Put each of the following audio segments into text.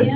I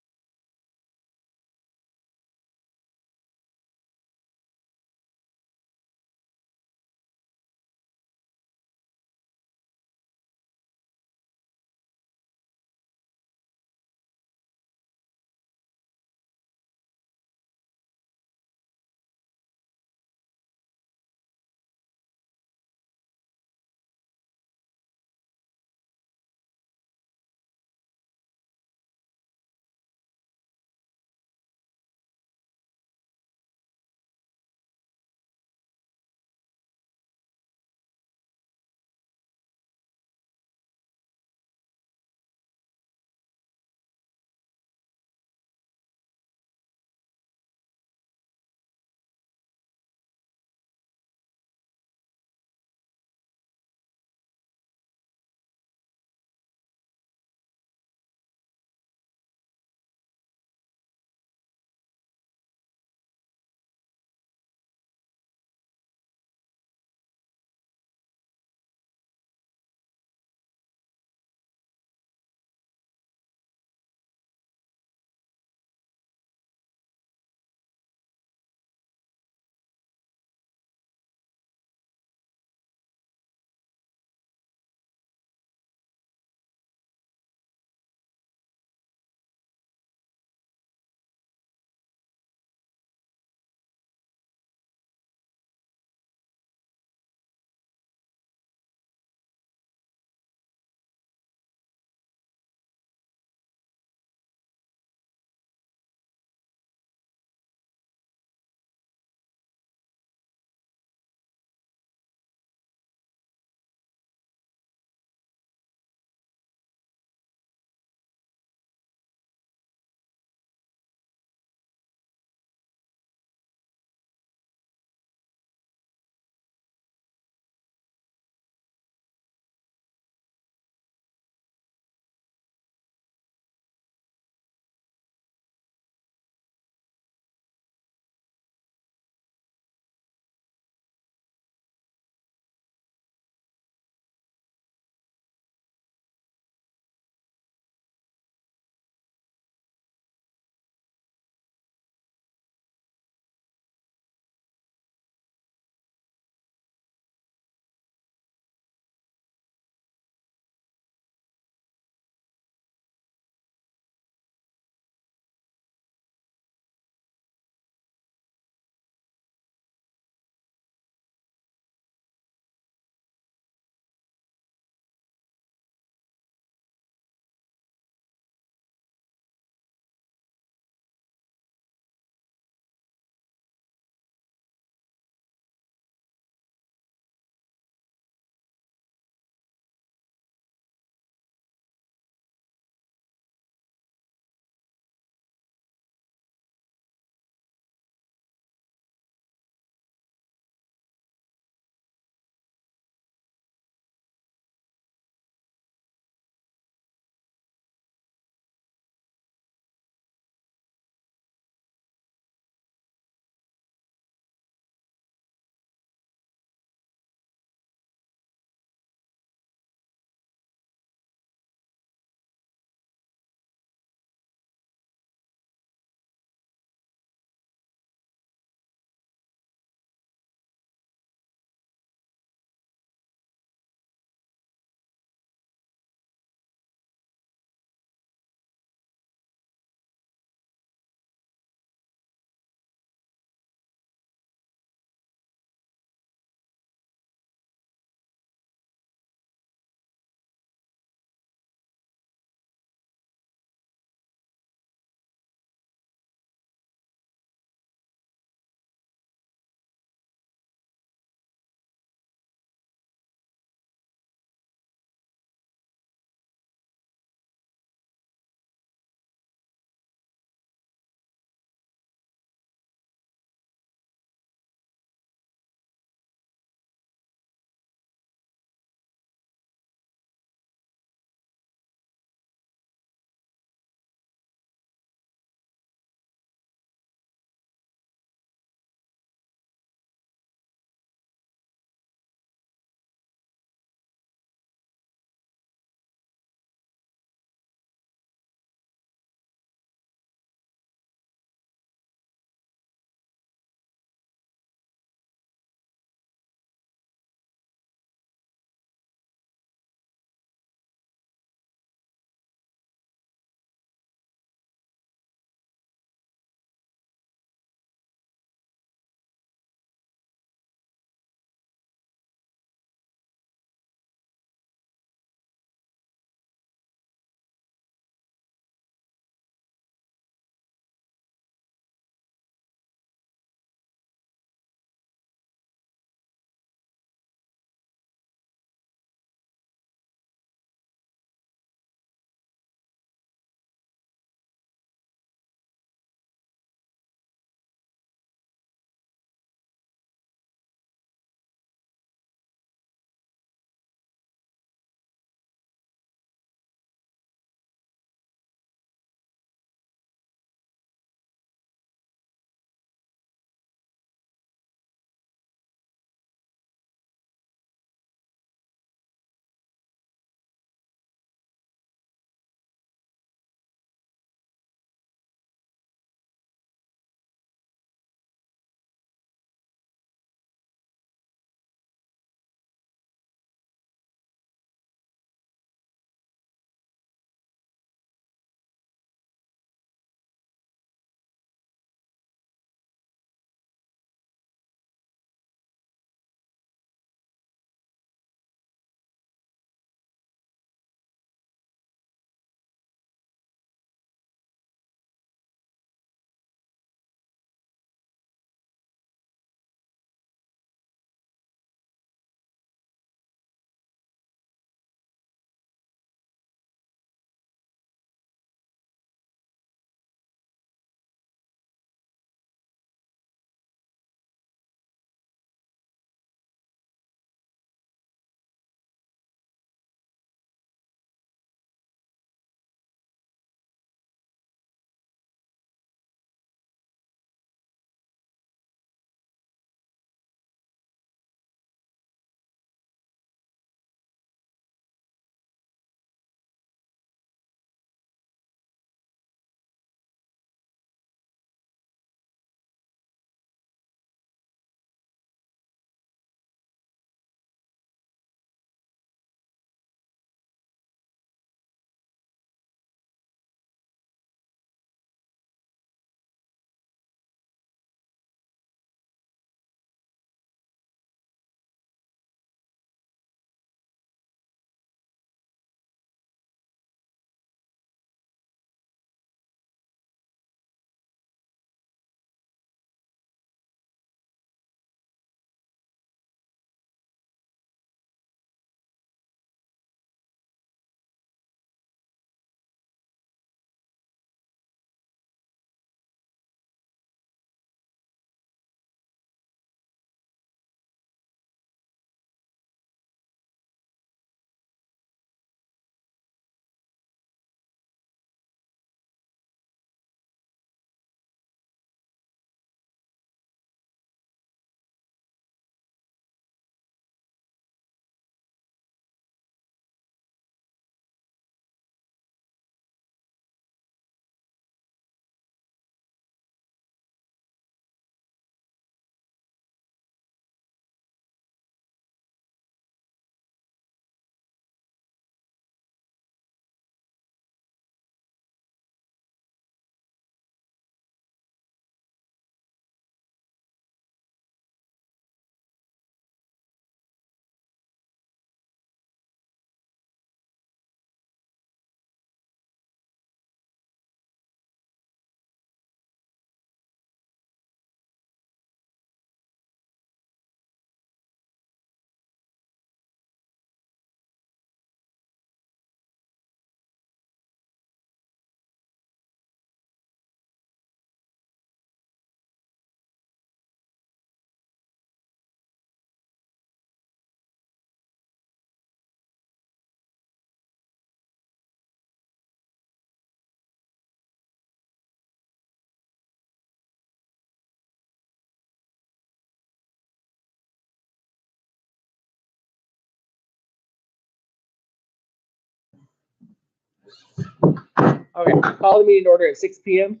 Okay, call the meeting to order at 6 p.m.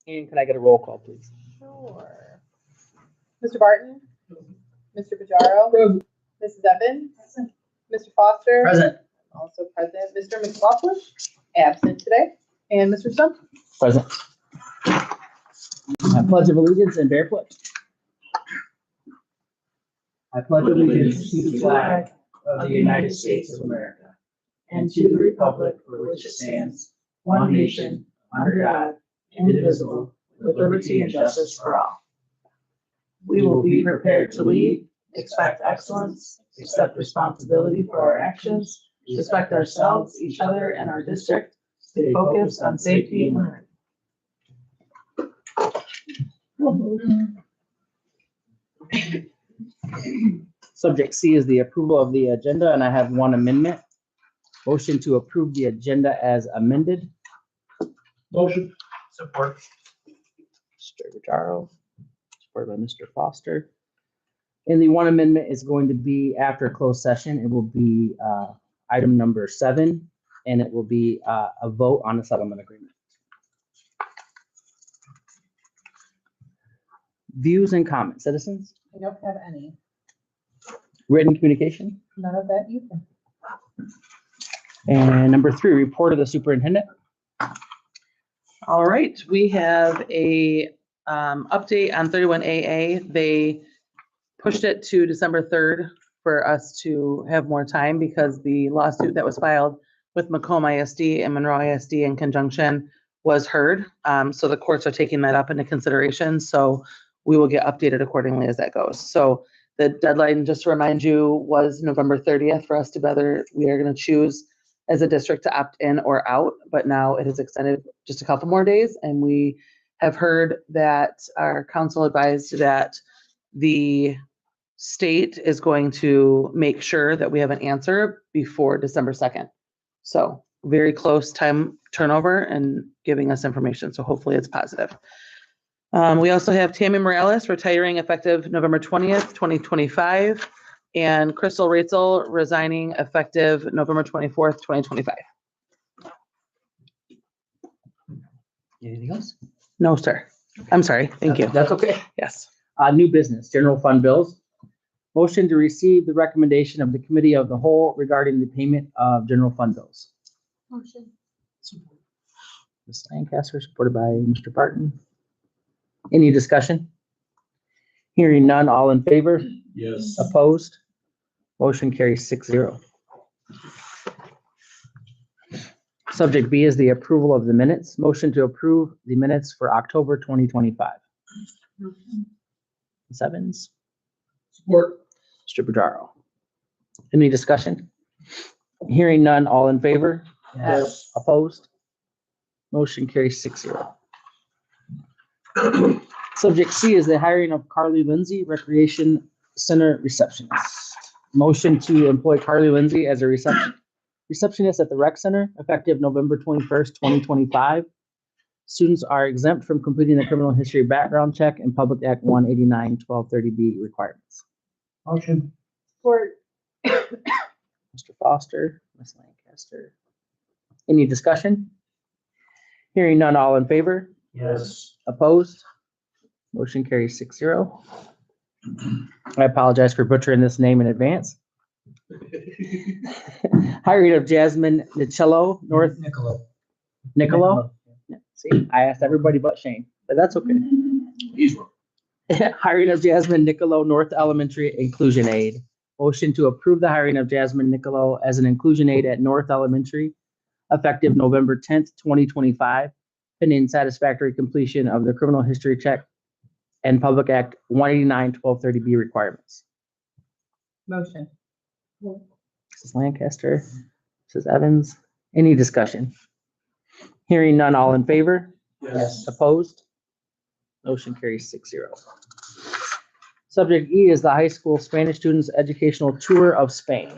And can I get a roll call, please? Sure. Mr. Barton? Mr. Pajaro? Mrs. Evans? Mr. Foster? Present. Also present. Mr. McLaughlin? Absent today. And Mr. Stumpf? Present. I pledge of allegiance and bear pledge. I pledge allegiance to the flag of the United States of America and to the republic for which it stands, one nation, under God, indivisible, with liberty and justice for all. We will be prepared to lead, expect excellence, accept responsibility for our actions, respect ourselves, each other, and our district, stay focused on safety and learning. Subject C is the approval of the agenda, and I have one amendment. Motion to approve the agenda as amended. Motion. Support. Mr. Pajaro, supported by Mr. Foster. And the one amendment is going to be after closed session. It will be item number 7, and it will be a vote on the settlement agreement. Views and comments, citizens? I don't have any. Written communication? None of that either. And number 3, report of the superintendent. All right, we have a update on 31AA. They pushed it to December 3rd for us to have more time because the lawsuit that was filed with Macomb ISD and Monroe ISD in conjunction was heard. So the courts are taking that up into consideration. So we will get updated accordingly as that goes. So the deadline, just to remind you, was November 30th for us to whether we are going to choose as a district to opt in or out, but now it is extended just a couple more days. And we have heard that our council advised that the state is going to make sure that we have an answer before December 2nd. So very close time turnover and giving us information. So hopefully it's positive. We also have Tammy Morales retiring effective November 20th, 2025. And Crystal Ratzel resigning effective November 24th, 2025. Anything else? No, sir. I'm sorry. Thank you. That's okay. Yes. New business, general fund bills. Motion to receive the recommendation of the committee of the whole regarding the payment of general fund bills. Motion. Ms. Lancaster, supported by Mr. Barton. Any discussion? Hearing none, all in favor? Yes. Opposed? Motion carries 6-0. Subject B is the approval of the minutes. Motion to approve the minutes for October 2025. Ms. Evans? Support. Mr. Pajaro. Any discussion? Hearing none, all in favor? Yes. Opposed? Motion carries 6-0. Subject C is the hiring of Carly Lindsay, Recreation Center receptionist. Motion to employ Carly Lindsay as a receptionist at the rec center effective November 21st, 2025. Students are exempt from completing the criminal history background check and Public Act 189 1230B requirements. Motion. Support. Mr. Foster, Ms. Lancaster. Any discussion? Hearing none, all in favor? Yes. Opposed? Motion carries 6-0. I apologize for butchering this name in advance. Hiring of Jasmine Nicello, North Nicolo. See, I asked everybody but Shane, but that's okay. He's wrong. Hiring of Jasmine Nicolo, North Elementary Inclusion Aide. Motion to approve the hiring of Jasmine Nicolo as an inclusion aide at North Elementary effective November 10th, 2025, pending satisfactory completion of the criminal history check and Public Act 189 1230B requirements. Motion. Mrs. Lancaster, Mrs. Evans, any discussion? Hearing none, all in favor? Yes. Opposed? Motion carries 6-0. Subject E is the high school Spanish students educational tour of Spain.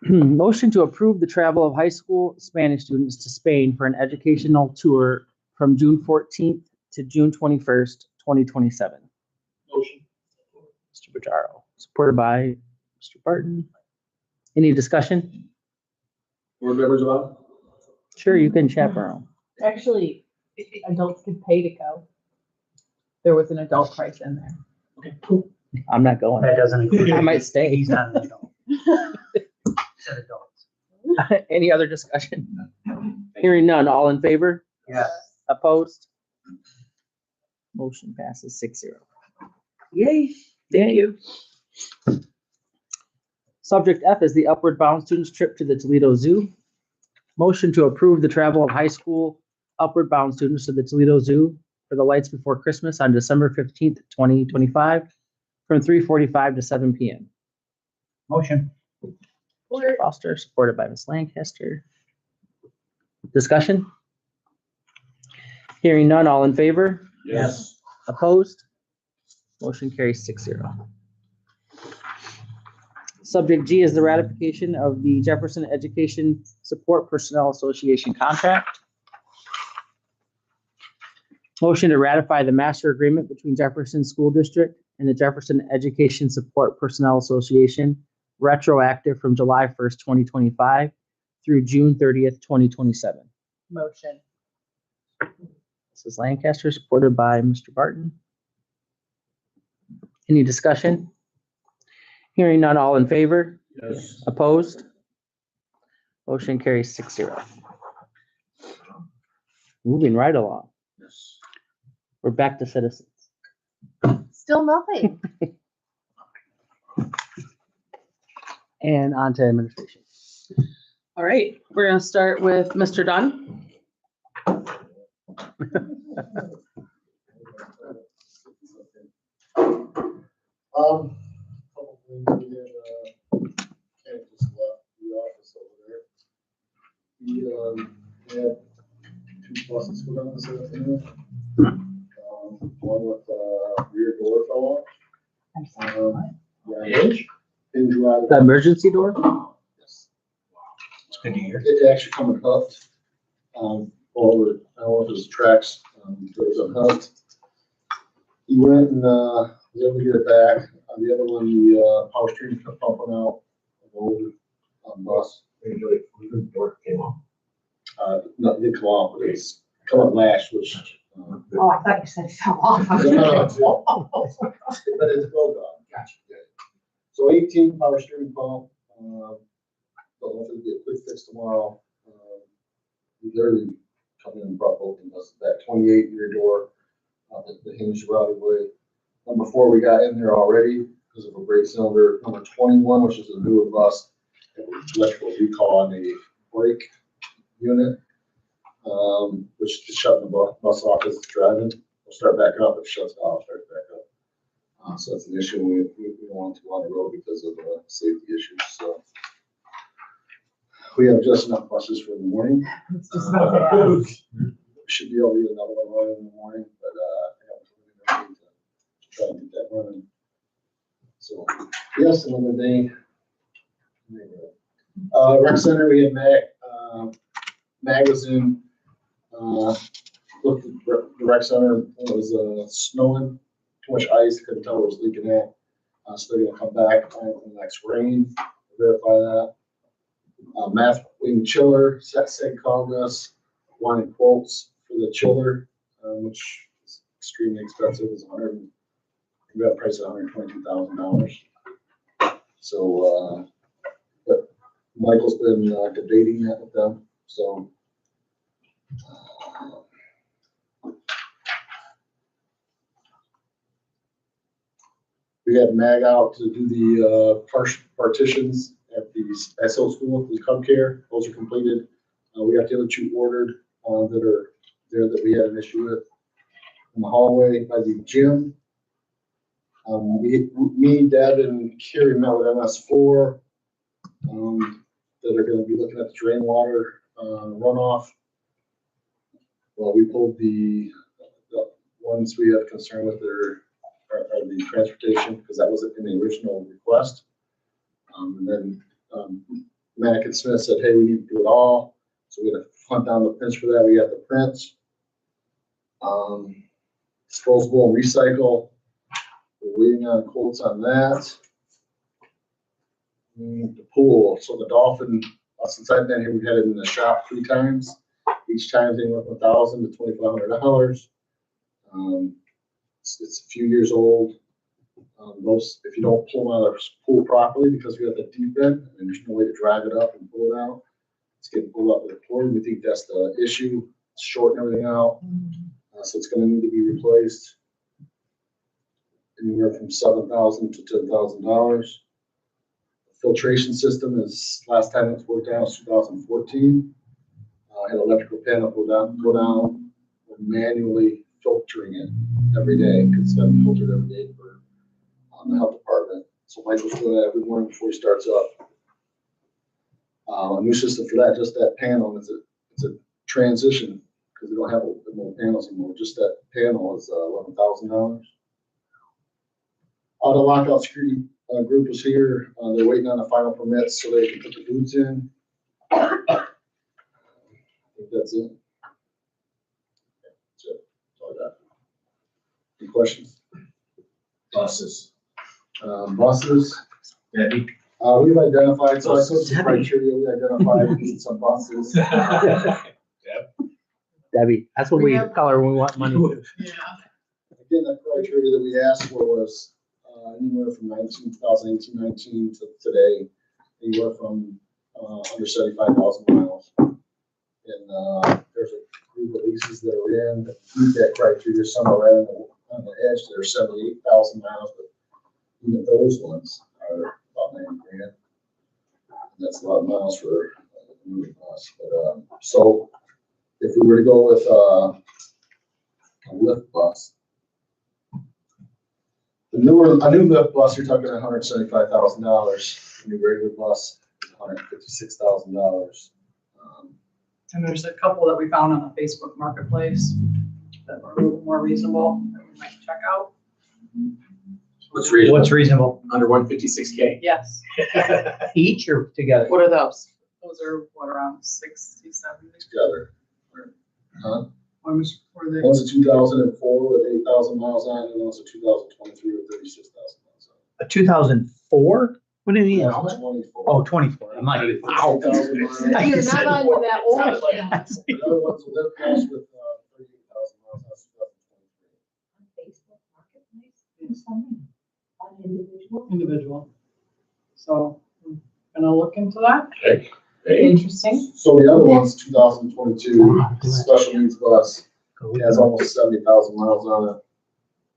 Motion to approve the travel of high school Spanish students to Spain for an educational tour from June 14th to June 21st, 2027. Motion. Mr. Pajaro, supported by Mr. Barton. Any discussion? Board members allowed? Sure, you can chaperone. Actually, adults could pay to go. There was an adult price in there. I'm not going. That doesn't include. I might stay. He's not an adult. Said adults. Any other discussion? Hearing none, all in favor? Yes. Opposed? Motion passes 6-0. Yay. Thank you. Subject F is the Upward Bound students trip to the Toledo Zoo. Motion to approve the travel of high school Upward Bound students to the Toledo Zoo for the Lights Before Christmas on December 15th, 2025, from 3:45 to 7 p.m. Motion. Mr. Foster, supported by Ms. Lancaster. Discussion? Hearing none, all in favor? Yes. Opposed? Motion carries 6-0. Subject G is the ratification of the Jefferson Education Support Personnel Association contract. Motion to ratify the master agreement between Jefferson School District and the Jefferson Education Support Personnel Association, retroactive from July 1st, 2025 through June 30th, 2027. Motion. Mrs. Lancaster, supported by Mr. Barton. Any discussion? Hearing none, all in favor? Yes. Opposed? Motion carries 6-0. Moving right along. Yes. We're back to citizens. Still nothing. And on to administration. All right, we're gonna start with Mr. Dunn. Couple things we had, Ken just left the office over there. He, had two buses go down this afternoon. One with, rear door fell off. Yeah, hinge rod. The emergency door? Yes. It's good to hear. It actually coming hooked, over, I don't know if it was tracks, there was a hunt. He went and, was able to get it back. The other one, the, power steering kept pumping out, the old, bus. The door came off. No, it didn't come off, but it's come up last, which. Oh, I thought you said fell off. But it's rolled off. Gotcha. So 18 power steering pump, but hopefully get a quick fix tomorrow. We literally come in and brought both of us, that 28 rear door, the hinge rotted away. Number 4, we got in there already because of a brake cylinder. Number 21, which is a newer bus, electrical recall on the brake unit, which is shutting the bus off as it's driving. We'll start back up. If it shuts off, starts back up. So that's an issue we don't want to on the road because of safety issues. So we have just enough buses for the morning. It's just about to ask. Should be able to get another one running in the morning, but I have to try and get that running. So yes, another day. Rec Center, we had Mag was in, looked at the rec center, it was snowing, too much ice, couldn't tell where it was leaking at. So they're gonna come back in the next rain, verify that. Math wing chiller, Seg called us, wanted quotes for the chiller, which is extremely expensive, it's we got a price of $122,000. So, but Michael's been debating that with them, so. We had Mag out to do the partitions at the SO school, the Cub Care. Those are completed. We got the other 2 ordered that are there that we had an issue with. In the hallway by the gym, me, Deb, and Carrie met with MS4 that are going to be looking at the drain water runoff. Well, we pulled the ones we had concern with are the transportation, because that wasn't in the original request. And then Mac and Smith said, hey, we need to do it all. So we had to hunt down the prints for that. We got the prints. Disposable and recycle. We're waiting on quotes on that. The pool, so the dolphin Since I've been here, we've had it in the shop 3 times. Each time they went from $1,000 to $2,500. It's a few years old. Most, if you don't pull them out of the pool properly because we have the deep end and there's no way to drag it up and pull it out, it's getting pulled up with a cord. We think that's the issue. It's shorting everything out. So it's going to need to be replaced. Anywhere from $7,000 to $10,000. Filtration system is, last time it was worked out was 2014. Had electrical panel go down, we're manually filtering it every day because it's got to be filtered every day for the health department. So Michael's doing that every morning before he starts up. A new system for that, just that panel is it's a transition because we don't have more panels anymore. Just that panel is $11,000. The lockout security group is here. They're waiting on the final permits so they can put the boots in. I think that's it. That's it. That's all I got. Any questions? Buses. Buses. Debbie. We've identified, so I put some criteria, we identified, we need some buses. Debbie, that's what we call her when we want money. Again, the criteria that we asked for was anywhere from 2018-19 to today, anywhere from under 75,000 miles. And there's a group of leases that are in that meet that criteria. Some are right on the edge. They're 78,000 miles, but even those ones are about 90 grand. And that's a lot of miles for a moving bus. But so if we were to go with a lift bus, a new lift bus, you're talking $175,000. A new regular bus, $156,000. And there's a couple that we found on the Facebook Marketplace that were a little more reasonable that we might check out. What's reasonable? What's reasonable? Under 156K. Yes. Each or together? What are those? Those are what, around 60, 70? Together. Huh? When was, were they? One's a 2004 with 8,000 miles on it, and one's a 2023 with 36,000 miles on it. A 2004? What do you mean? Yeah, 24. Oh, 24. I'm like, wow. 8,000 miles. You're not on with that old Sounded like- one. The other one's a lift bus with 38,000 miles. That's 2023. Facebook Marketplace, something, on individual. Individual. So we're gonna look into that. Hey. Interesting. So the other one's 2022 special needs bus. It has almost 70,000 miles on it.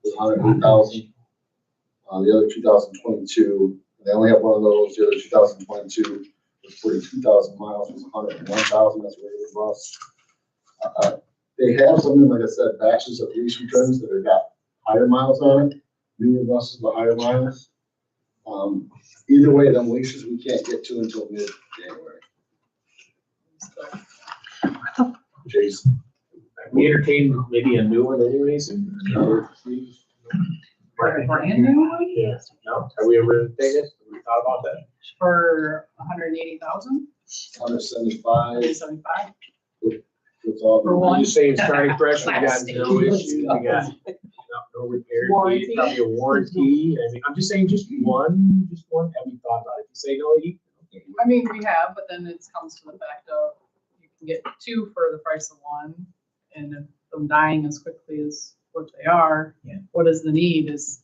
With 108,000. The other 2022, they only have one of those. The other 2022 with 42,000 miles was 101,000. That's a regular bus. They have something, like I said, batches of lease returns that have got higher miles on it. Newer buses with higher miles. Either way, them leases we can't get to until mid-January. Jason. We entertained maybe a new one anyways. And another Brand new one Yeah. No? Have we ever entertained it? Have we thought about that? for 180,000, 175 175. with all For the. one. I'm just saying, starting fresh, we got Plastic. no issues, we got no repairs, Warranty. probably a warranty. I mean, I'm just saying, just one, have you thought about it? If you say no, you. I mean, we have, but then it comes to the fact of you can get two for the price of one. And if them dying as quickly as what they are, Yeah. what is the need is.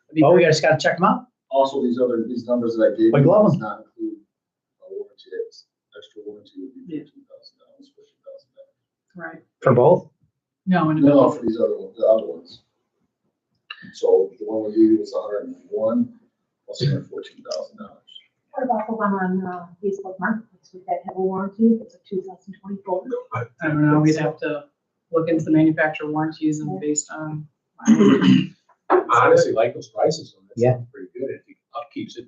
it'd be Oh, we great. just gotta check them out. Also, these numbers that I gave Like you love does 'em. not include a warranty. Extra warranty would be Yeah. $15,000, $15,000. Right. For both? No, in the No, middle. for these the other ones. So the one we gave you was 101, plus $14,000. What about the one on Facebook Marketplace? Would that have a warranty if it's a 2024? I don't know, we'd have to look into the manufacturer warranties and based on. I honestly like those prices on that. Yeah. Sounds pretty good. If he upkeeps it,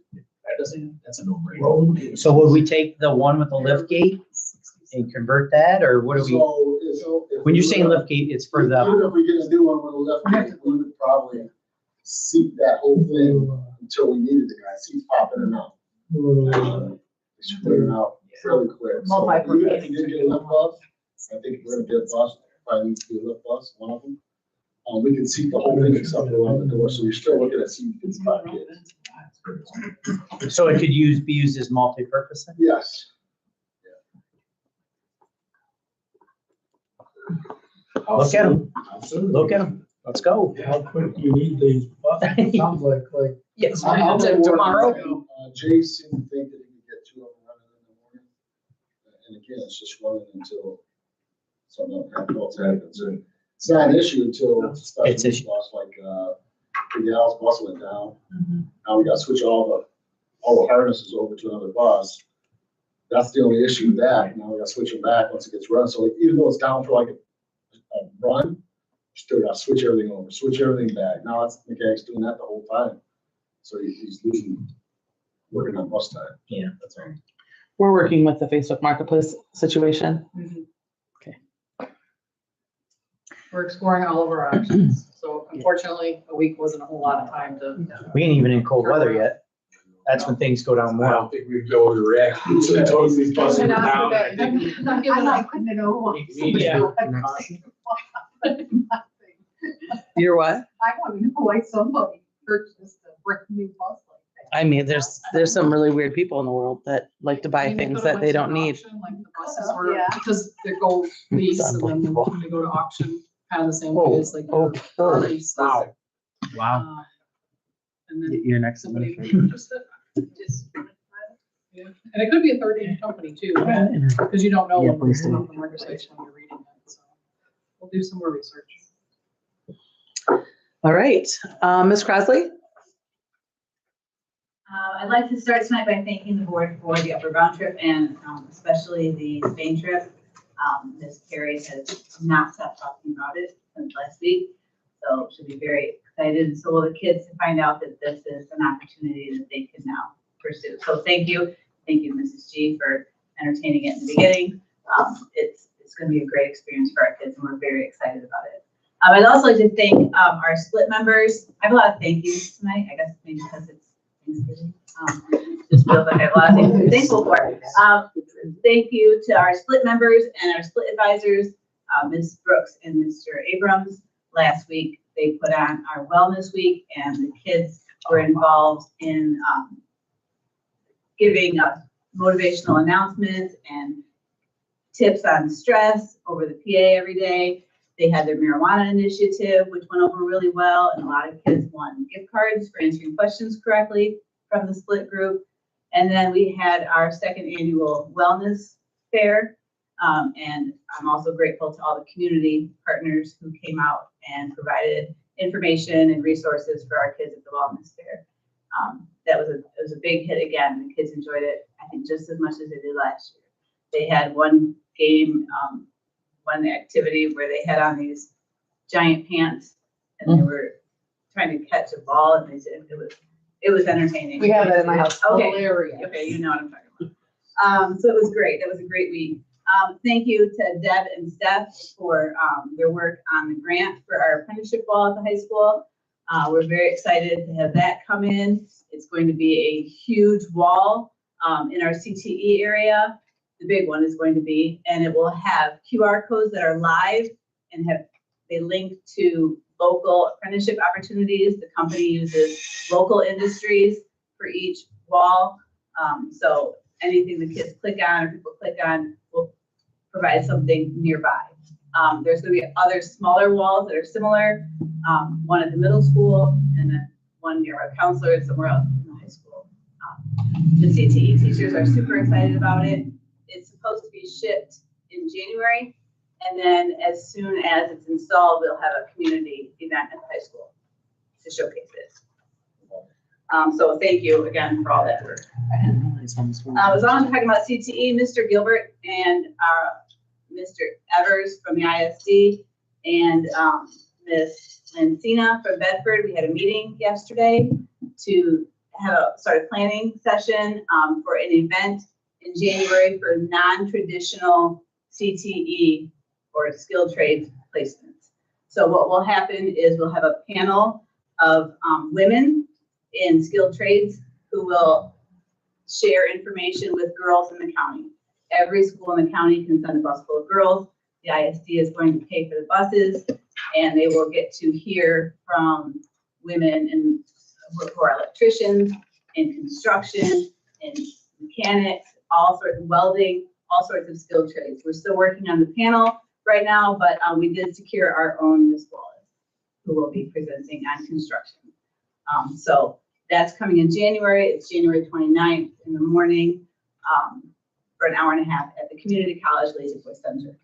that's a no-brainer. So would we take the one with the lift gate and convert that, or what do we? So if When we you're saying were- lift gate, it's for the, Even if we get a new one with a lift gate, we would probably seat that whole thing until we needed the guy. Seats pop in and out. It's clearing out fairly quick. So even if you did get a lift bus, I think we're gonna get a bus, probably needs to be a lift bus, one of them. We can seat the whole thing except for around the door, so you're still looking at seating 55 kids. so it could be used as multi-purpose then? Yes. Look at them. Absolutely. Look at them. Let's go. How quick do you need these buses? It sounds like, Yes. I'll tell you what, Tomorrow. Jay seemed to think that he could get two of them running in the morning. And again, it's just running until something else happens. And it's not an issue until It's special needs bus, like, the gal's bus went down. Now we got to switch all the harnesses over to another bus. That's the only issue with that. Now we got to switch them back once it gets run. So even though it's down for like a run, still got to switch everything over, switch everything back. Now that's mechanic's doing that the whole time. So he's losing, working on bus time. Yeah, that's right. We're working with the Facebook Marketplace situation. We're exploring all of our options. So unfortunately, a week wasn't a whole lot of time to. We ain't even in cold weather yet. That's when things go down I more. don't think we've overreacted to closing these buses And after down. that, I think not giving I'm us- like, couldn't know what. Yeah. You're what? I want to know why somebody purchased a brand new bus like that. I mean, there's some really weird people in the world that like to buy I mean, things could've that went they to don't an need. auction, like the buses were, Yeah. because they go lease and then unbelievable. they go to auction, kind of the same Whoa, way as like. oh, your oh, RVs. wow. Wow. And then You're next. somebody purchased it. Just- Yeah. And it could be a third-party company too, because you don't know Yeah, when please it's do. on the legislation when you're reading it, so. We'll do some more research. All right, Ms. Crosley? I'd like to start tonight by thanking the board for the Upper Bound trip and especially the Spain trip. Ms. Carey has not stopped talking about it since last week, so she'll be very excited. And so will the kids to find out that this is an opportunity that they can now pursue. So thank you. Thank you, Mrs. G, for entertaining it in the beginning. It's going to be a great experience for our kids, and we're very excited about it. I'd also like to thank our split members. I have a lot of thank yous tonight, I guess maybe because it's Thanksgiving. Just feels like I have a lot of things to be thankful for. Thank you to our split members and our split advisors, Ms. Brooks and Mr. Abrams. Last week, they put on our wellness week, and the kids were involved in giving us motivational announcements and tips on stress over the PA every day. They had their marijuana initiative, which went over really well, and a lot of kids won gift cards for answering questions correctly from the split group. And then we had our second annual wellness fair. And I'm also grateful to all the community partners who came out and provided information and resources for our kids at the wellness fair. It was a big hit again. The kids enjoyed it, I think, just as much as they did last year. They had one game, one activity where they had on these giant pants and they were trying to catch a ball, and they said it was entertaining. We have it in my house. Okay. Hilarious. Okay, you know what I'm talking about. So it was great. That was a great week. Thank you to Deb and Steph for their work on the grant for our apprenticeship ball at the high school. We're very excited to have that come in. It's going to be a huge wall in our CTE area. The big one is going to be, and it will have QR codes that are live and they link to local apprenticeship opportunities. The company uses local industries for each wall. So anything the kids click on or people click on will provide something nearby. There's going to be other smaller walls that are similar, one at the middle school and then one near our counselor and somewhere else in the high school. The CTE teachers are super excited about it. It's supposed to be shipped in January, and then as soon as it's installed, we'll have a community event at the high school to showcase it. So thank you again for all that work. As long as we're talking about CTE, Mr. Gilbert and Mr. Evers from the ISD and Ms. Lancina from Bedford, we had a meeting yesterday to have a sort of planning session for an event in January for non-traditional CTE or skilled trades placements. So what will happen is we'll have a panel of women in skilled trades who will share information with girls in the county. Every school in the county can send a bus full of girls. The ISD is going to pay for the buses, and they will get to hear from women who are electricians, in construction, in mechanics, all sorts of welding, all sorts of skilled trades. We're still working on the panel. right now, but we did secure our own Miss Wallace, who will be presenting on construction. So that's coming in January. It's January 29th in the morning for an hour and a half at the Community College Lazy Boy Center.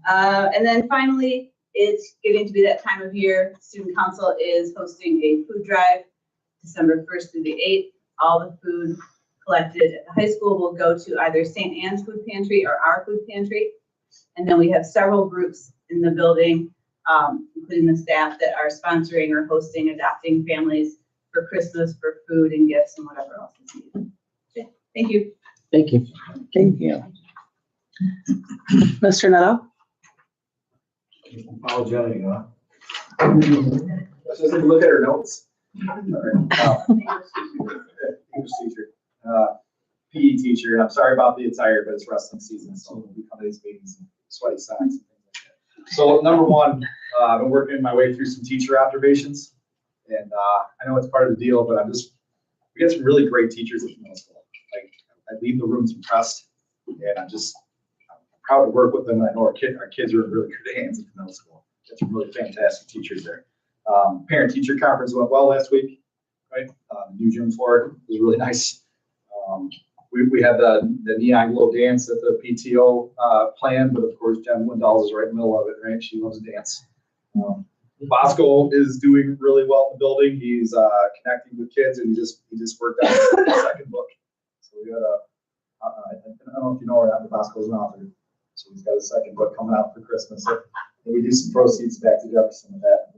And then finally, it's getting to be that time of year. Student Council is hosting a food drive December 1st through the 8th. All the food collected at the high school will go to either St. Anne's Food Pantry or our food pantry. And then we have several groups in the building, including the staff, that are sponsoring or hosting adopting families for Christmas, for food and gifts and whatever else is needed. Okay, thank you. Thank you. Thank you. Mr. Neto? Apologetic, huh? Let's just look at her notes. English teacher, PE teacher, and I'm sorry about the attire, but it's wrestling season, so we come to these meetings in sweaty socks and things like that. So number one, I've been working my way through some teacher observations, and I know it's part of the deal, but we got some really great teachers at the middle school. Like, I leave the rooms impressed, and I'm proud to work with them. I know our kids are in really good hands at the middle school. Got some really fantastic teachers there. Parent-teacher conference went well last week, right? New gym floor was really nice. We had the neon glow dance that the PTO planned, but of course Jen Wendell is right in the middle of it, right? She loves to dance. Bosco is doing really well in the building. He's connecting with kids, and he just worked out his second book. So we got I don't know if you know or not, but Bosco's an author. So he's got a second book coming out for Christmas. And we do some proceeds back to Jefferson with that.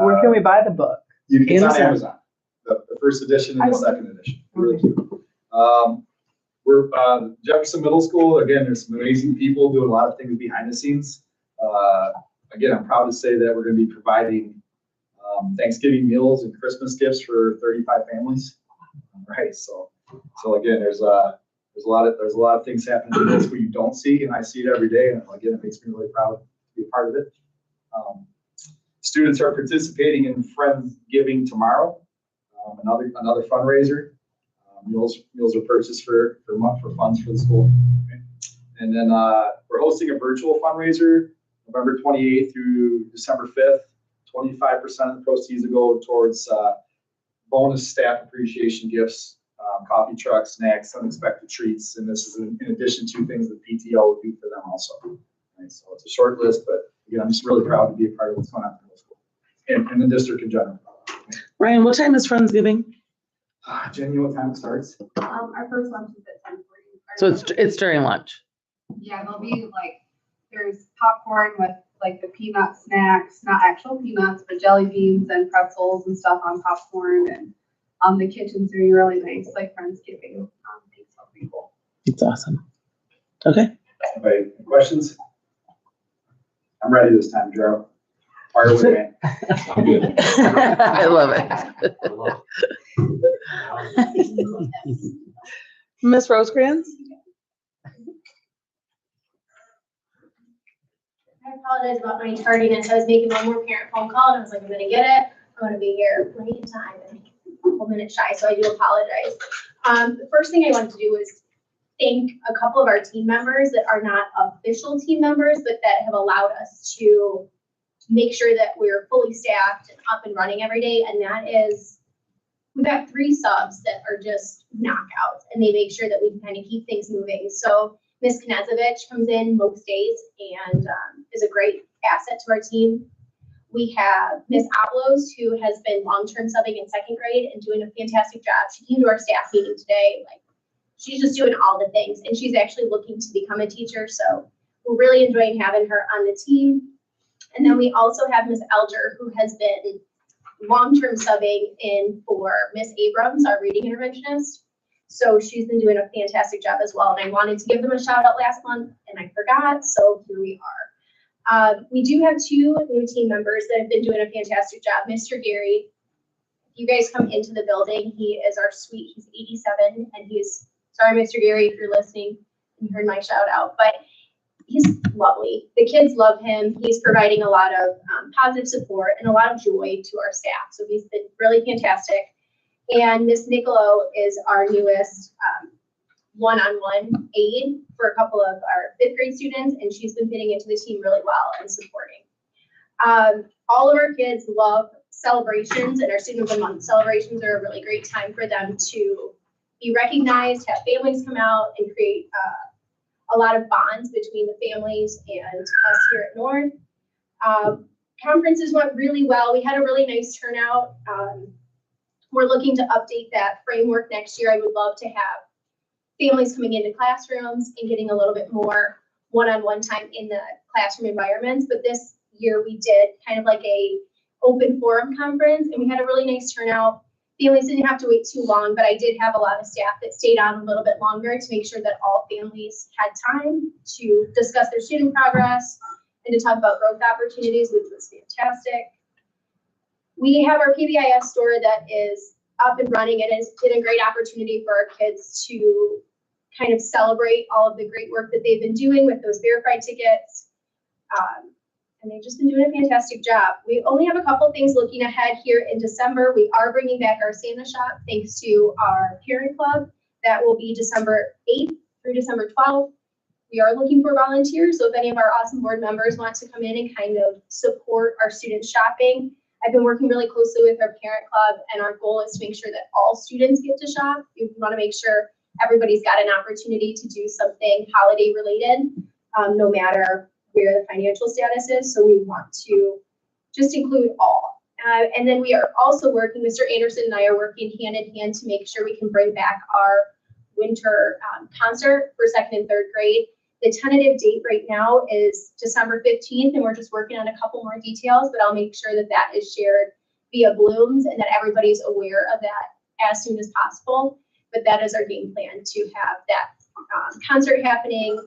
Where can we buy the book? It's on Amazon. The first edition and the second edition. Really cute. We're Jefferson Middle School. Again, there's some amazing people doing a lot of things behind the scenes. Again, I'm proud to say that we're going to be providing Thanksgiving meals and Christmas gifts for 35 families. Right. So again, there's a lot of things happening in this where you don't see, and I see it every day. And again, it makes me really proud to be a part of it. Students are participating in Friendsgiving tomorrow, another fundraiser. Meals are purchased for funds for the school. Okay. And then we're hosting a virtual fundraiser November 28th through December 5th. 25% of the proceeds will go towards bonus staff appreciation gifts, coffee trucks, snacks, unexpected treats, and this is in addition to things that PTO would do for them also. Right, so it's a short list, but again, I'm just really proud to be a part of what's going on in the school and the district in general. Ryan, what time is Friendsgiving? Jenny, what time it starts? Our first lunch is at 10:40. So it's during lunch. Yeah, there'll be there's popcorn with the peanut snacks, not actual peanuts, but jelly beans and pretzels and stuff on popcorn, and the kitchen's doing really nice, Friendsgiving. Thanks to people. It's awesome. Okay. Anybody, questions? I'm ready this time, Joe. Fire away, man. I'm good. I love it. Miss Rosecrans? I apologize about my tardiness. I was making one more parent phone call and I was like, I'm gonna get it. I'm gonna be here plenty of time and a couple minutes shy, so I do apologize. The first thing I wanted to do is thank a couple of our team members that are not official team members, but that have allowed us to make sure that we're fully staffed and up and running every day. And that is, we've got 3 subs that are just knockouts, and they make sure that we can kind of keep things moving. So Miss Knezovich comes in most days and is a great asset to our team. We have Miss Oblos, who has been long-term subbing in 2nd grade and doing a fantastic job. She came to our staff meeting today. She's just doing all the things, and she's actually looking to become a teacher. So we're really enjoying having her on the team. And then we also have Miss Elger, who has been long-term subbing in for Miss Abrams, our reading interventionist. So she's been doing a fantastic job as well. And I wanted to give them a shout out last month and I forgot. So here we are. We do have 2 new team members that have been doing a fantastic job. Mr. Gary, if you guys come into the building, he is our sweet, he's 87 and he's, sorry, Mr. Gary, if you're listening and you heard my shout out, but he's lovely. The kids love him. He's providing a lot of positive support and a lot of joy to our staff. So he's been really fantastic. And Miss Nicolo is our newest one-on-one aid for a couple of our 5th grade students, and she's been fitting into the team really well and supporting. All of our kids love celebrations, and our Student of the Month celebrations are a really great time for them to be recognized, have families come out, and create a lot of bonds between the families and us here at North. Conferences went really well. We had a really nice turnout. We're looking to update that framework next year. I would love to have families coming into classrooms and getting a little bit more one-on-one time in the classroom environments. But this year we did kind of like a open forum conference, and we had a really nice turnout. Families didn't have to wait too long, but I did have a lot of staff that stayed on a little bit longer to make sure that all families had time to discuss their student progress and to talk about growth opportunities, which was fantastic. We have our PBIS store that is up and running, and it's been a great opportunity for our kids to kind of celebrate all of the great work that they've been doing with those verified tickets. And they've just been doing a fantastic job. We only have a couple things looking ahead here in December. We are bringing back our Santa shop thanks to our parent club. That will be December 8th through December 12th. We are looking for volunteers, so if any of our awesome board members want to come in and kind of support our student shopping. I've been working really closely with our parent club, and our goal is to make sure that all students get to shop. We want to make sure everybody's got an opportunity to do something holiday related, no matter where the financial status is. So we want to just include all. And then we are also working, Mr. Anderson and I are working hand in hand to make sure we can bring back our winter concert for 2nd and 3rd grade. The tentative date right now is December 15th, and we're just working on a couple more details, but I'll make sure that that is shared via Blooms and that everybody's aware of that as soon as possible. But that is our game plan, to have that concert happening,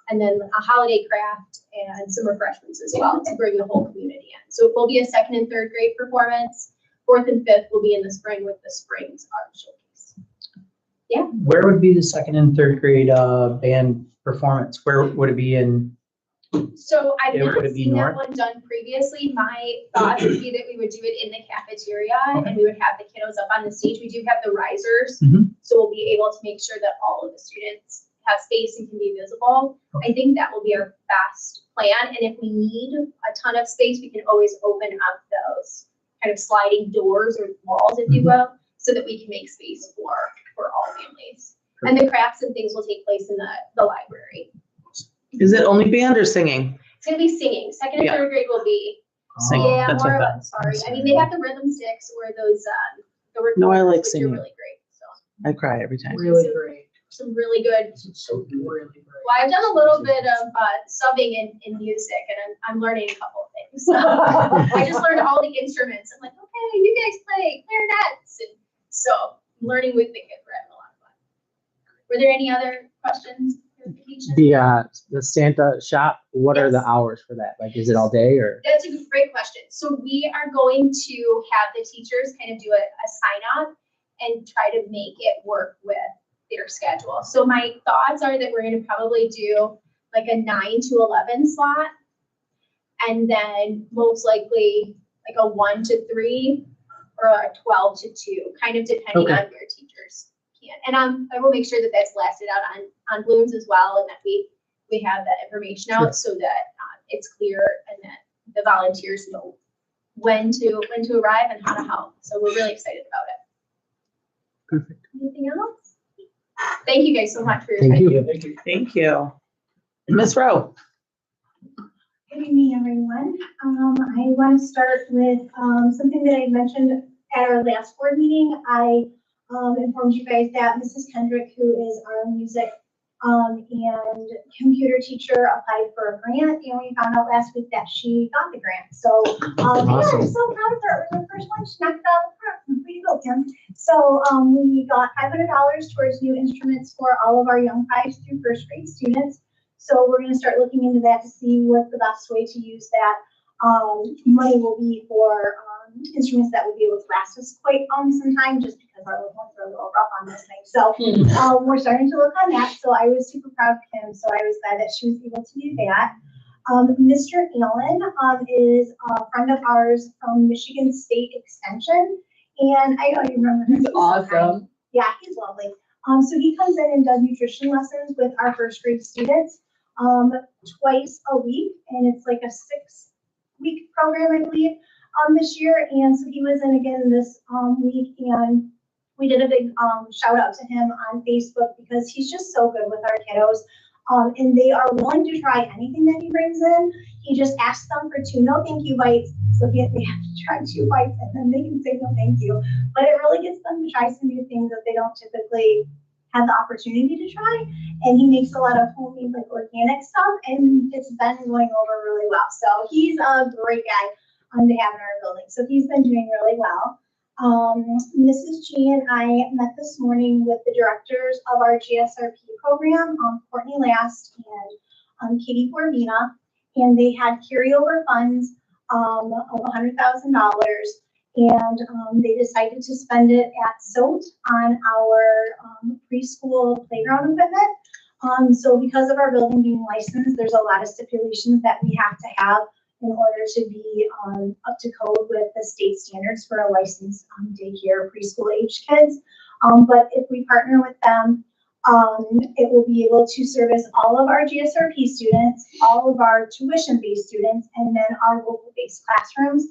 and then a holiday craft and some refreshments as well to bring the whole community in. So it will be a 2nd and 3rd grade performance. 4th and 5th will be in the spring with the Spring's Art Showcase. Yeah. Where would be the 2nd and 3rd grade band performance? Where would it be in? So I've not Would it be seen that north? one done previously. My thought would be that we would do it in the cafeteria, Okay. and we would have the kiddos up on the stage. We do have the risers, Mhm. so we'll be able to make sure that all of the students have space and can be visible. I think that will be our best plan. And if we need a ton of space, we can always open up those kind of sliding doors or walls, if you will, so that we can make space for all families. And the crafts and things will take place in the library. Is it only band or singing? It's gonna be singing. 2nd and Yeah. 3rd grade will be, Singing. yeah, That's more, okay. sorry. I mean, they have the rhythm sticks or those, the No, I recorders, like which are singing. really great. So I cry every time. Really great. some really good. So really great. Well, I've done a little bit of subbing in music, and I'm learning a couple of things. So I just learned all the instruments. I'm like, okay, you guys play clarinets, and so I'm learning with the kids. We're having a lot of fun. Were there any other questions? The Santa shop, what are the Yes. hours for that? Like, is it all day or? That's a great question. So we are going to have the teachers kind of do a sign up and try to make it work with their schedule. So my thoughts are that we're going to probably do like a 9 to 11 slot, and then most likely like a 1 to 3 or a 12 to 2, kind of depending Okay. on where teachers can. And I will make sure that that's blasted out on Blooms as well, and that we have that information out so that it's clear and that the volunteers know when to arrive and how to help. So we're really excited about it. Perfect. Anything else? Thank you guys so much for your Thank time. you. Thank you. Ms. Rowe. Good evening, everyone. I want to start with something that I mentioned at our last board meeting. I informed you guys that Mrs. Kendrick, who is our music and computer teacher, applied for a grant, and we found out last week that she got the grant. So yeah, I'm so proud of her. It was the first one. She knocked it out of the park. Way to go, Kim. So we got $500 towards new instruments for all of our young 5th through 1st grade students. So we're going to start looking into that to see what the best way to use that money will be for instruments that will be able to last us quite some time, just because our little ones are a little rough on this thing. So we're starting to look on that. So I was super proud of Kim. So I was glad that she was able to do that. Mr. Allen is a friend of ours from Michigan State Extension. And I know you remember him. He's awesome. Yeah, he's lovely. So he comes in and does nutrition lessons with our first grade students, twice a week, and it's like a 6-week program, I believe, this year. And so he was in again this, week, and we did a big, shout out to him on Facebook because he's just so good with our kiddos. And they are willing to try anything that he brings in. He just asks them for 2 no thank you bites. So they have to try 2 bites and then they can say no thank you. But it really gets them to try some new things that they don't typically have the opportunity to try. And he makes a lot of homemade, like, organic stuff, and it's been going over really well. So he's a great guy to have in our building. So he's been doing really well. Mrs. G and I met this morning with the directors of our GSRP program, Courtney Last and Katie Corvina, and they had carryover funds of $100,000, and they decided to spend it at SOT on our preschool playground equipment. So because of our building being licensed, there's a lot of stipulations that we have to have in order to be up to code with the state standards for a licensed daycare preschool age kids. But if we partner with them, it will be able to service all of our GSRP students, all of our tuition-based students, and then our local-based classrooms.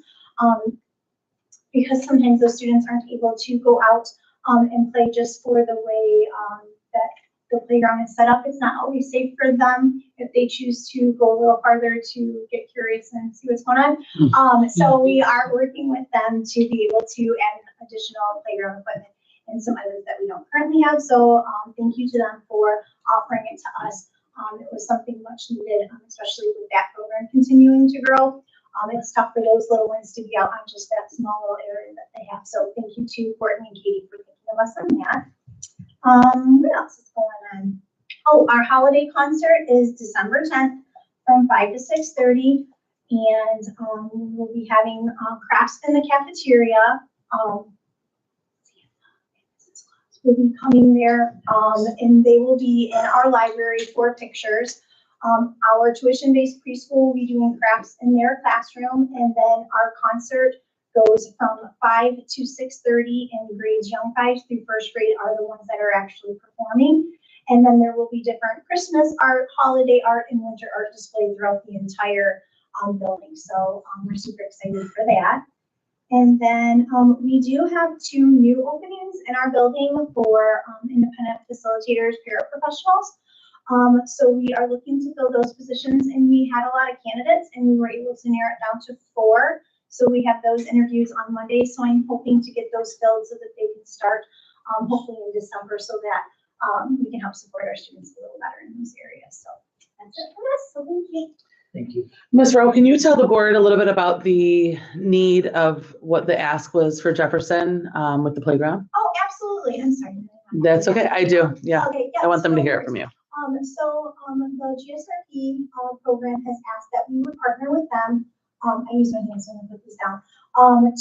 Because sometimes those students aren't able to go out and play just for the way that the playground is set up. It's not always safe for them if they choose to go a little farther to get curious and see what's going on. So we are working with them to be able to add additional playground equipment and some others that we don't currently have. So thank you to them for offering it to us. It was something much needed, especially with that program continuing to grow. It's tough for those little ones to be out on just that small little area that they have. So thank you to Courtney and Katie for thinking of us on that. What else is going on? Oh, our holiday concert is December 10th from 5 to 6:30, and we'll be having crafts in the cafeteria. Will be coming there, and they will be in our library for pictures. Our tuition-based preschool will be doing crafts in their classroom, and then our concert goes from 5 to 6:30, and grades young 5 through first grade are the ones that are actually performing. And then there will be different Christmas art, holiday art, and winter art displayed throughout the entire building. So we're super excited for that. And then we do have 2 new openings in our building for independent facilitators, paraprofessionals. So we are looking to fill those positions, and we had a lot of candidates, and we were able to narrow it down to 4. So we have those interviews on Monday. So I'm hoping to get those filled so that they can start hopefully in December, so that we can help support our students a little better in those areas. So that's it for us. So thank you. Thank you. Ms. Rowe, can you tell the board a little bit about the need of what the ask was for Jefferson with the playground? Oh, absolutely. I'm sorry. That's okay. I do. Yeah. Okay, yeah, I want them to so- hear it from you. The GSRP program has asked that we would partner with them. I use my hands when I put this down,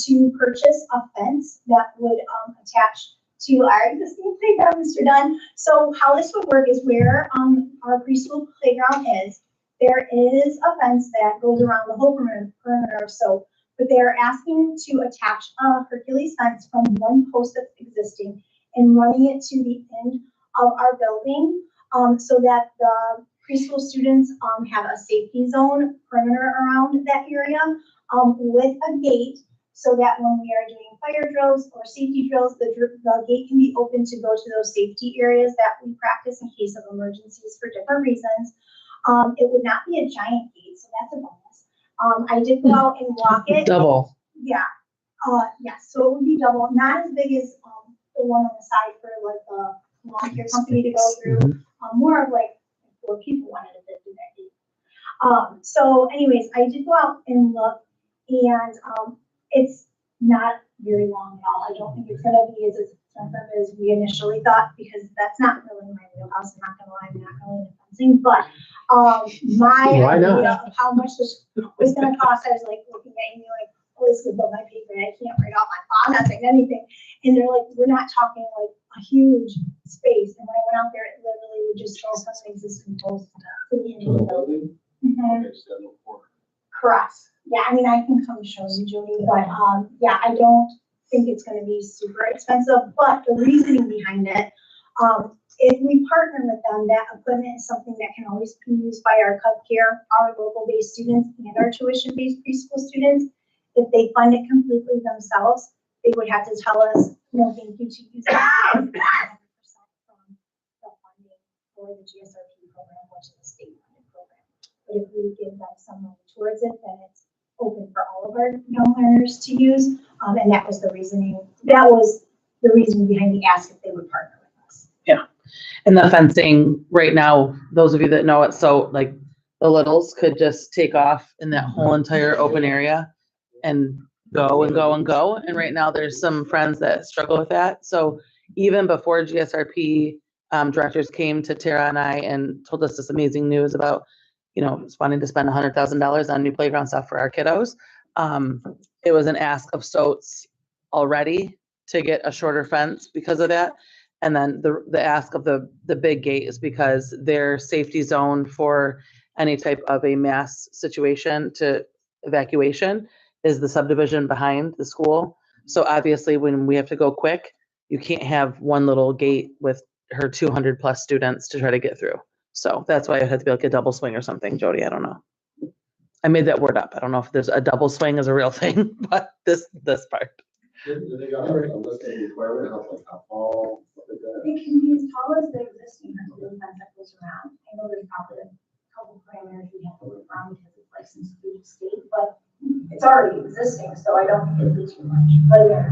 to purchase a fence that would attach to our existing playground, Mr. Dunn. So how this would work is where our preschool playground is, there is a fence that goes around the whole perimeter of SOAP, but they're asking to attach a Hercules fence from one post that's existing and running it to the end of our building, so that the preschool students have a safety zone perimeter around that area, with a gate, so that when we are doing fire drills or safety drills, the gate can be open to go to those safety areas that we practice in case of emergencies for different reasons. It would not be a giant gate, so that's a bonus. I did go out and walk it. Double. Yeah. Yes, so it would be double, not as big as the one on the side for like the lawn care company to go through. More of like 4 people wanted to do that gate. So anyways, I did go out and look, and it's not very long at all. I don't think it's gonna be as expensive as we initially thought, because that's not really my wheelhouse. I'm not gonna lie, I'm not really into fencing, but my Why not? idea of how much this was gonna cost, I was like looking at you like, oh, this is above my pay grade. I can't write off my I'm not saying anything. And they're like, we're not talking like a huge space. And when I went out there, it literally would just go from the existing post to the end of the building. Okay, so no more. Correct. Yeah, I mean, I can come show you, Jody, but yeah, I don't think it's gonna be super expensive, but the reasoning behind it If we partner with them, that equipment is something that can always be used by our Cub Care, our local-based students, and our tuition-based preschool students. If they fund it completely themselves, they would have to tell us, no, thank you to use that 100% from the funding for the GSRP program, which is a state-funded program. But if we give them some money towards it, then it's open for all of our young learners to use. And that was the reasoning. That was the reason behind the ask if they would partner with us. And the fencing right now, those of you that know it, so like the littles could just take off in that whole entire open area and go and go and go. And right now there's some friends that struggle with that. So even before GSRP directors came to Tara and I and told us this amazing news about, wanting to spend $100,000 on new playground stuff for our kiddos. It was an ask of SOTS already to get a shorter fence because of that. And then the ask of the big gate is because their safety zone for any type of a mass situation to evacuation is the subdivision behind the school. So obviously when we have to go quick, you can't have one little gate with her 200 plus students to try to get through. So that's why it had to be like a double swing or something, Jody. I don't know. I made that word up. I don't know if there's a double swing is a real thing, but this part. Do they got a list of requirement of like how tall, stuff like that? It can be as tall as the existing high fence that goes around. I know there's probably a couple parameters we have to work around because it's licensed through the state, but it's already existing, so I don't think it'd be too much. But yeah,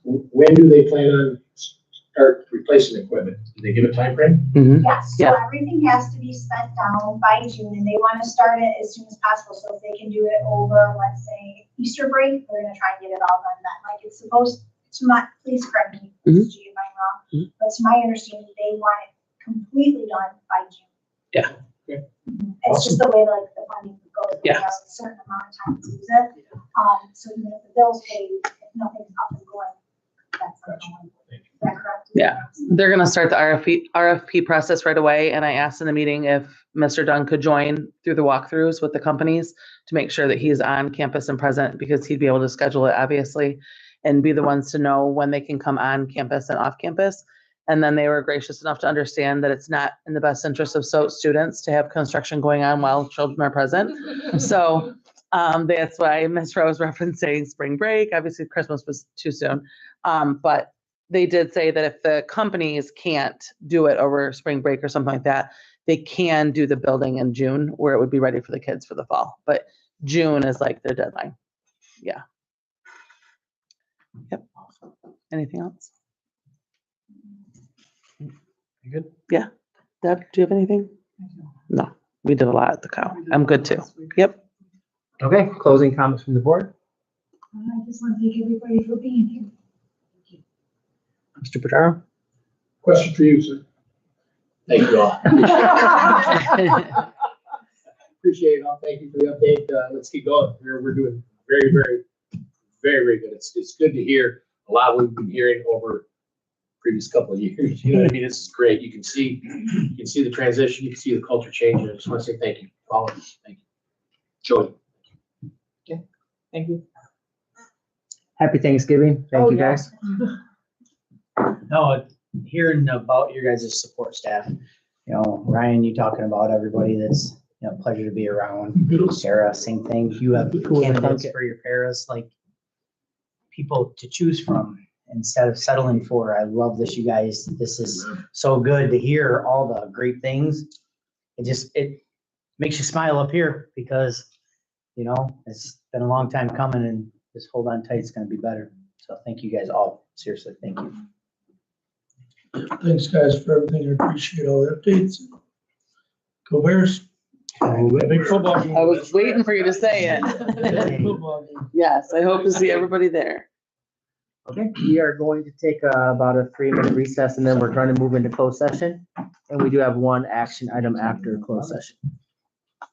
When do they plan on start replacing equipment? Do they give a time frame? yes, so Yeah. everything has to be spent down by June, and they want to start it as soon as possible. So if they can do it over, let's say, Easter break, they're gonna try and get it all done then. Like it's supposed to please correct me, Mrs. G, if I'm wrong, but to my understanding, they want it completely done by June. Yeah. Okay. It's just the way like the funding goes. They Yeah. have a certain amount of time to use it. So even if the bill's paid, if nothing's up and going, that's not going. Is that correct? Yeah. They're going to start the RFP process right away. And I asked in the meeting if Mr. Dunn could join through the walkthroughs with the companies to make sure that he's on campus and present, because he'd be able to schedule it obviously and be the ones to know when they can come on campus and off campus. And then they were gracious enough to understand that it's not in the best interest of students to have construction going on while children are present. So that's why Ms. Rose referencing spring break. Obviously Christmas was too soon. But they did say that if the companies can't do it over spring break or something like that, they can do the building in June where it would be ready for the kids for the fall. But June is like their deadline. Yeah. Yep. Anything else? You good? Yeah. Deb, do you have anything? No, we did a lot at the cow. I'm good too. Yep. Okay, closing comments from the board. I just want to thank everybody for being here. Mr. Pajaro? Question for you, sir. Thank you all. Appreciate it all. Thank you for the update. Let's keep going. We're doing very, very, very, very good. It's good to hear a lot of what we've been hearing over previous couple of years. You know what I mean? This is great. You can see the transition. You can see the culture change. I just want to say thank you to all of you. Thank you. Jody. Okay, thank you. Happy Thanksgiving. Thank you guys. No, hearing about your guys' support staff, Ryan, you talking about everybody that's, pleasure to be around. Sarah, same thing. You have candidates for your paras, like people to choose from instead of settling for. I love this, you guys. This is so good to hear all the great things. It makes you smile up here because, it's been a long time coming and just hold on tight. It's going to be better. So thank you guys all. Seriously, thank you. Thanks, guys, for everything. I appreciate all the updates. Go Bears. Big football game. I was waiting for you to say it. Football game. Yes, I hope to see everybody there. Okay, we are going to take about a 3-minute recess and then we're going to move into closed session. And we do have one action item after closed session.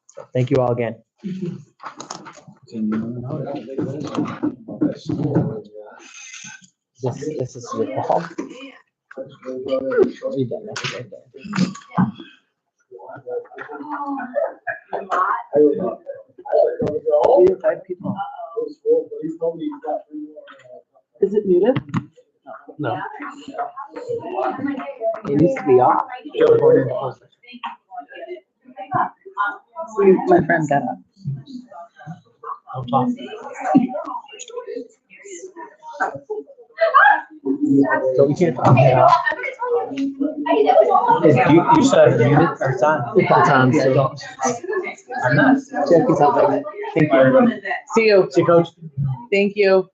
So thank you all again. This is the ball. Read that message right there. We have 5 people. Is it muted? No. It needs to be off. According to the- My friend got up. I'll talk. So we can't talk that out. You said muted or it's on? It's on, so. I'm not. Check this out. Thank you. See you. See you, coach. Thank you.